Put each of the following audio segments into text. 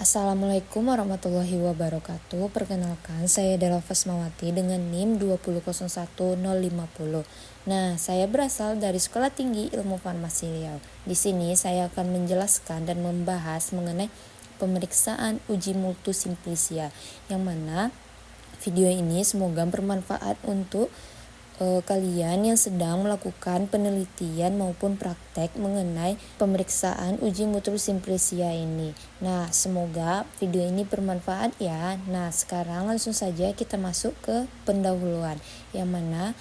Assalamualaikum warahmatullahi wabarakatuh. Perkenalkan, saya adalah Fasmawati dengan NIM 2001050. Nah, saya berasal dari Sekolah Tinggi Ilmu Farmasi Riau. Di sini saya akan menjelaskan dan membahas mengenai pemeriksaan uji multu simplicia, yang mana video ini semoga bermanfaat untuk kalian yang sedang melakukan penelitian maupun praktek mengenai pemeriksaan uji mutu simplicia ini. Nah, semoga video ini bermanfaat ya. Nah, sekarang langsung saja kita masuk ke pendahuluan, yang mana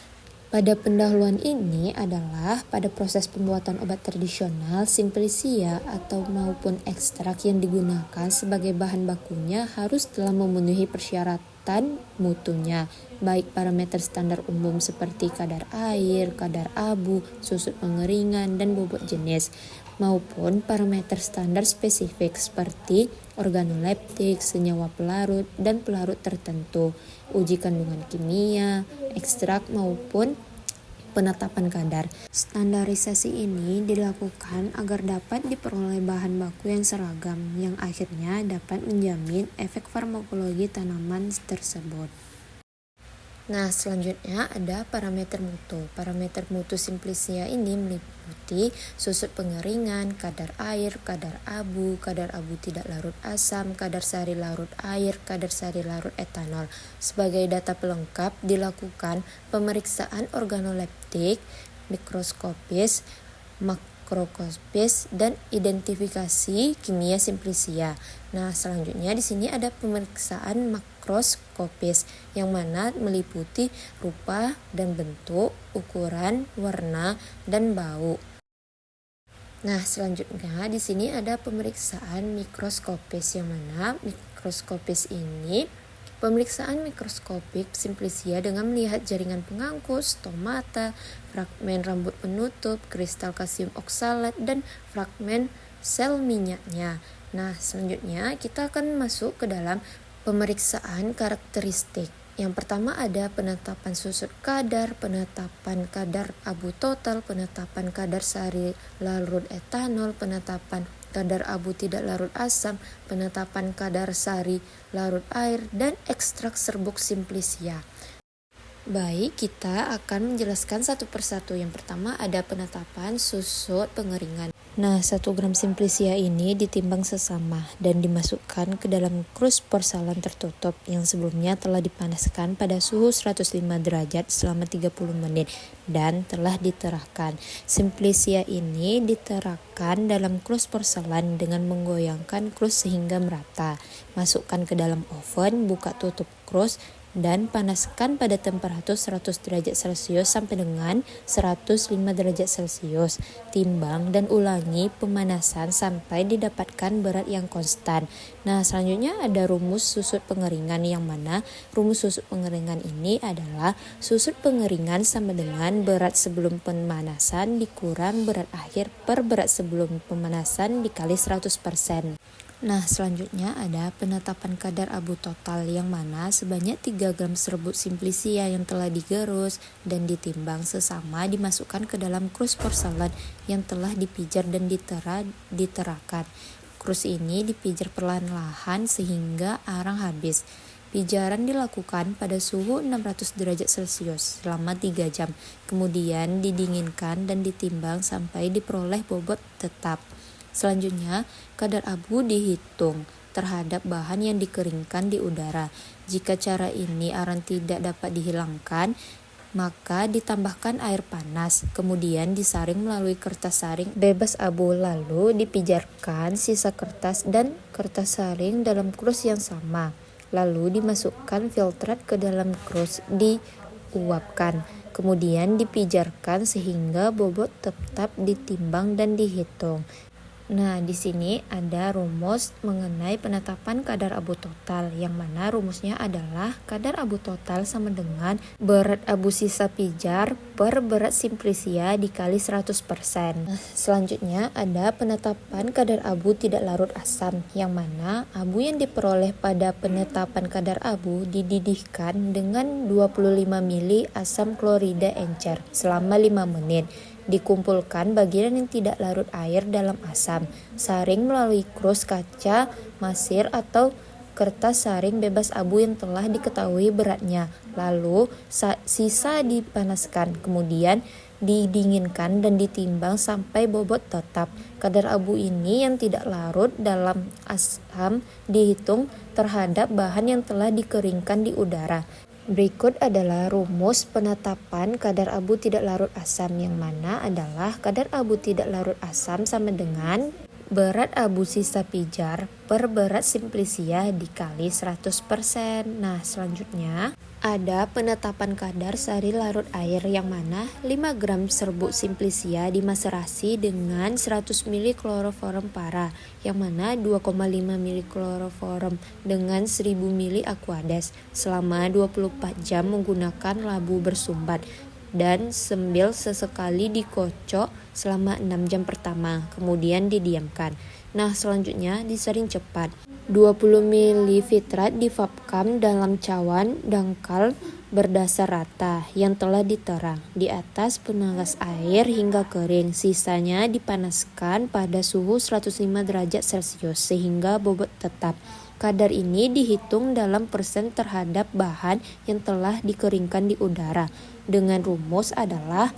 pada pendahuluan ini adalah pada proses pembuatan obat tradisional simplicia atau maupun ekstrak yang digunakan sebagai bahan bakunya harus telah memenuhi persyaratan mutunya, baik parameter standar umum seperti kadar air, kadar abu, susut pengeringan, dan bobot jenis, maupun parameter standar spesifik seperti organoleptik, senyawa pelarut, dan pelarut tertentu, uji kandungan kimia, ekstrak maupun penetapan kadar. Standarisasi ini dilakukan agar dapat diperoleh bahan baku yang seragam, yang akhirnya dapat menjamin efek farmakologi tanaman tersebut. Nah, selanjutnya ada parameter mutu. Parameter mutu simplicia ini meliputi susut pengeringan, kadar air, kadar abu tidak larut asam, kadar sari larut air, kadar sari larut etanol. Sebagai data pelengkap dilakukan pemeriksaan organoleptik, mikroskopis, makroskopis, dan identifikasi kimia simplicia. Nah, selanjutnya di sini ada pemeriksaan makroskopis, yang mana meliputi rupa dan bentuk, ukuran, warna, dan bau. Nah, selanjutnya di sini ada pemeriksaan mikroskopis, yang mana pemeriksaan mikroskopik simplicia dengan melihat jaringan pengangkut, stomata, fragmen rambut penutup, kristal kalsium oksalat, dan fragmen sel minyaknya. Nah, selanjutnya kita akan masuk ke dalam pemeriksaan karakteristik. Yang pertama ada penetapan susut kadar, penetapan kadar abu total, penetapan kadar sari larut etanol, penetapan kadar abu tidak larut asam, penetapan kadar sari larut air, dan ekstrak serbuk simplicia. Baik, kita akan menjelaskan satu persatu. Yang pertama ada penetapan susut pengeringan. Nah, 1 gram simplicia ini ditimbang sesama dan dimasukkan ke dalam krus porselen tertutup yang sebelumnya telah dipanaskan pada suhu 105 derajat selama 30 menit dan telah diterahkan. Simplicia ini diterahkan dalam krus porselen dengan menggoyangkan krus sehingga merata. Masukkan ke dalam oven, buka tutup krus, dan panaskan pada temperatur 100 derajat Celcius sampai dengan 105 derajat Celcius. Timbang dan ulangi pemanasan sampai didapatkan berat yang konstan. Nah, selanjutnya ada rumus susut pengeringan, yang mana rumus susut pengeringan ini adalah susut pengeringan sama dengan berat sebelum pemanasan dikurang berat akhir per berat sebelum pemanasan dikali 100%. Nah, selanjutnya ada penetapan kadar abu total, yang mana sebanyak 3 gram serbuk simplicia yang telah digerus dan ditimbang sesama dimasukkan ke dalam krus porselen yang telah dipijar dan diterahkan. Krus ini dipijar perlahan-lahan sehingga arang habis. Pijaran dilakukan pada suhu 600 derajat Celcius selama 3 jam. Kemudian didinginkan dan ditimbang sampai diperoleh bobot tetap. Selanjutnya, kadar abu dihitung terhadap bahan yang dikeringkan di udara. Jika cara ini arang tidak dapat dihilangkan, maka ditambahkan air panas, kemudian disaring melalui kertas saring bebas abu, lalu dipijarkan sisa kertas dan kertas saring dalam krus yang sama. Lalu dimasukkan filtrat ke dalam krus, diuapkan, kemudian dipijarkan sehingga bobot tetap ditimbang dan dihitung. Nah, di sini ada rumus mengenai penetapan kadar abu total, yang mana rumusnya adalah kadar abu total sama dengan berat abu sisa pijar per berat simplicia dikali 100%. Nah, selanjutnya ada penetapan kadar abu tidak larut asam, yang mana abu yang diperoleh pada penetapan kadar abu dididihkan dengan 25 mili asam klorida encer selama 5 menit. Dikumpulkan bagian yang tidak larut air dalam asam. Saring melalui krus kaca, masir atau kertas saring bebas abu yang telah diketahui beratnya. Lalu sisa dipanaskan, kemudian didinginkan dan ditimbang sampai bobot tetap. Kadar abu ini yang tidak larut dalam asam dihitung terhadap bahan yang telah dikeringkan di udara. Berikut adalah rumus penetapan kadar abu tidak larut asam, yang mana adalah kadar abu tidak larut asam sama dengan berat abu sisa pijar per berat simplisia dikali 100%. Nah, selanjutnya ada penetapan kadar sari larut air, yang mana 5 gram serbuk simplisia dimaserasi dengan 100 ml kloroform para, yang mana 2,5 ml kloroform dengan 1000 ml aquades selama 24 jam menggunakan labu bersumbat, dan sambil sesekali dikocok selama 6 jam pertama, kemudian didiamkan. Nah, selanjutnya disaring cepat. 20 ml fitrat difabkan dalam cawan dangkal berdasar rata yang telah diterang di atas penalas air hingga kering. Sisanya dipanaskan pada suhu 105 derajat Celcius sehingga bobot tetap. Kadar ini dihitung dalam persen terhadap bahan yang telah dikeringkan di udara. Dengan rumus adalah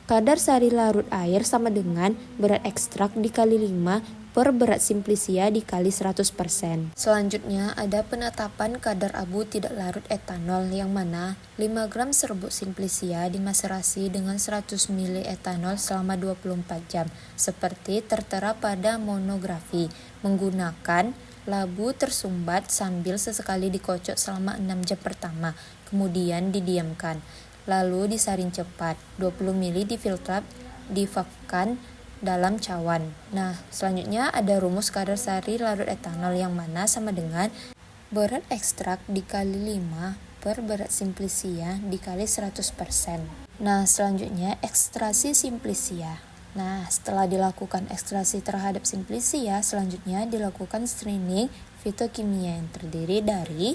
kadar sari larut air sama dengan berat ekstrak dikali 5 per berat simplisia dikali 100%. Selanjutnya ada penetapan kadar abu tidak larut etanol, yang mana 5 gram serbuk simplisia dimaserasi dengan 100 ml etanol selama 24 jam seperti tertera pada monografi, menggunakan labu tersumbat sambil sesekali dikocok selama 6 jam pertama, kemudian didiamkan. Lalu disaring cepat. 20 ml difilter, difabkan dalam cawan. Nah, selanjutnya ada rumus kadar sari larut etanol, yang mana sama dengan berat ekstrak dikali 5 per berat simplisia dikali 100%. Nah, selanjutnya ekstraksi simplisia. Nah, setelah dilakukan ekstraksi terhadap simplisia, selanjutnya dilakukan screening fitokimia yang terdiri dari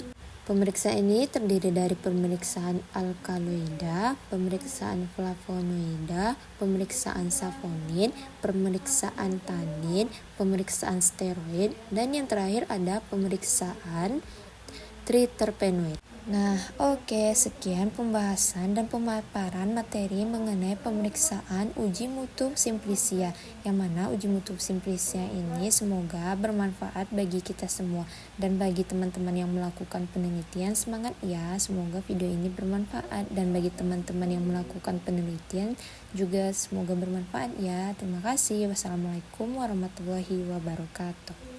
pemeriksaan ini terdiri dari pemeriksaan alkaloida, pemeriksaan flavonoida, pemeriksaan saponin, pemeriksaan tanin, pemeriksaan steroid, dan yang terakhir ada pemeriksaan triterpenoid. Nah, oke, sekian pembahasan dan pemaparan materi mengenai pemeriksaan uji mutu simplisia, yang mana uji mutu simplisia ini semoga bermanfaat bagi kita semua, dan bagi teman-teman yang melakukan penelitian, semangat ya, semoga video ini bermanfaat, dan bagi teman-teman yang melakukan penelitian juga semoga bermanfaat ya. Terima kasih. Wassalamualaikum warahmatullahi wabarakatuh.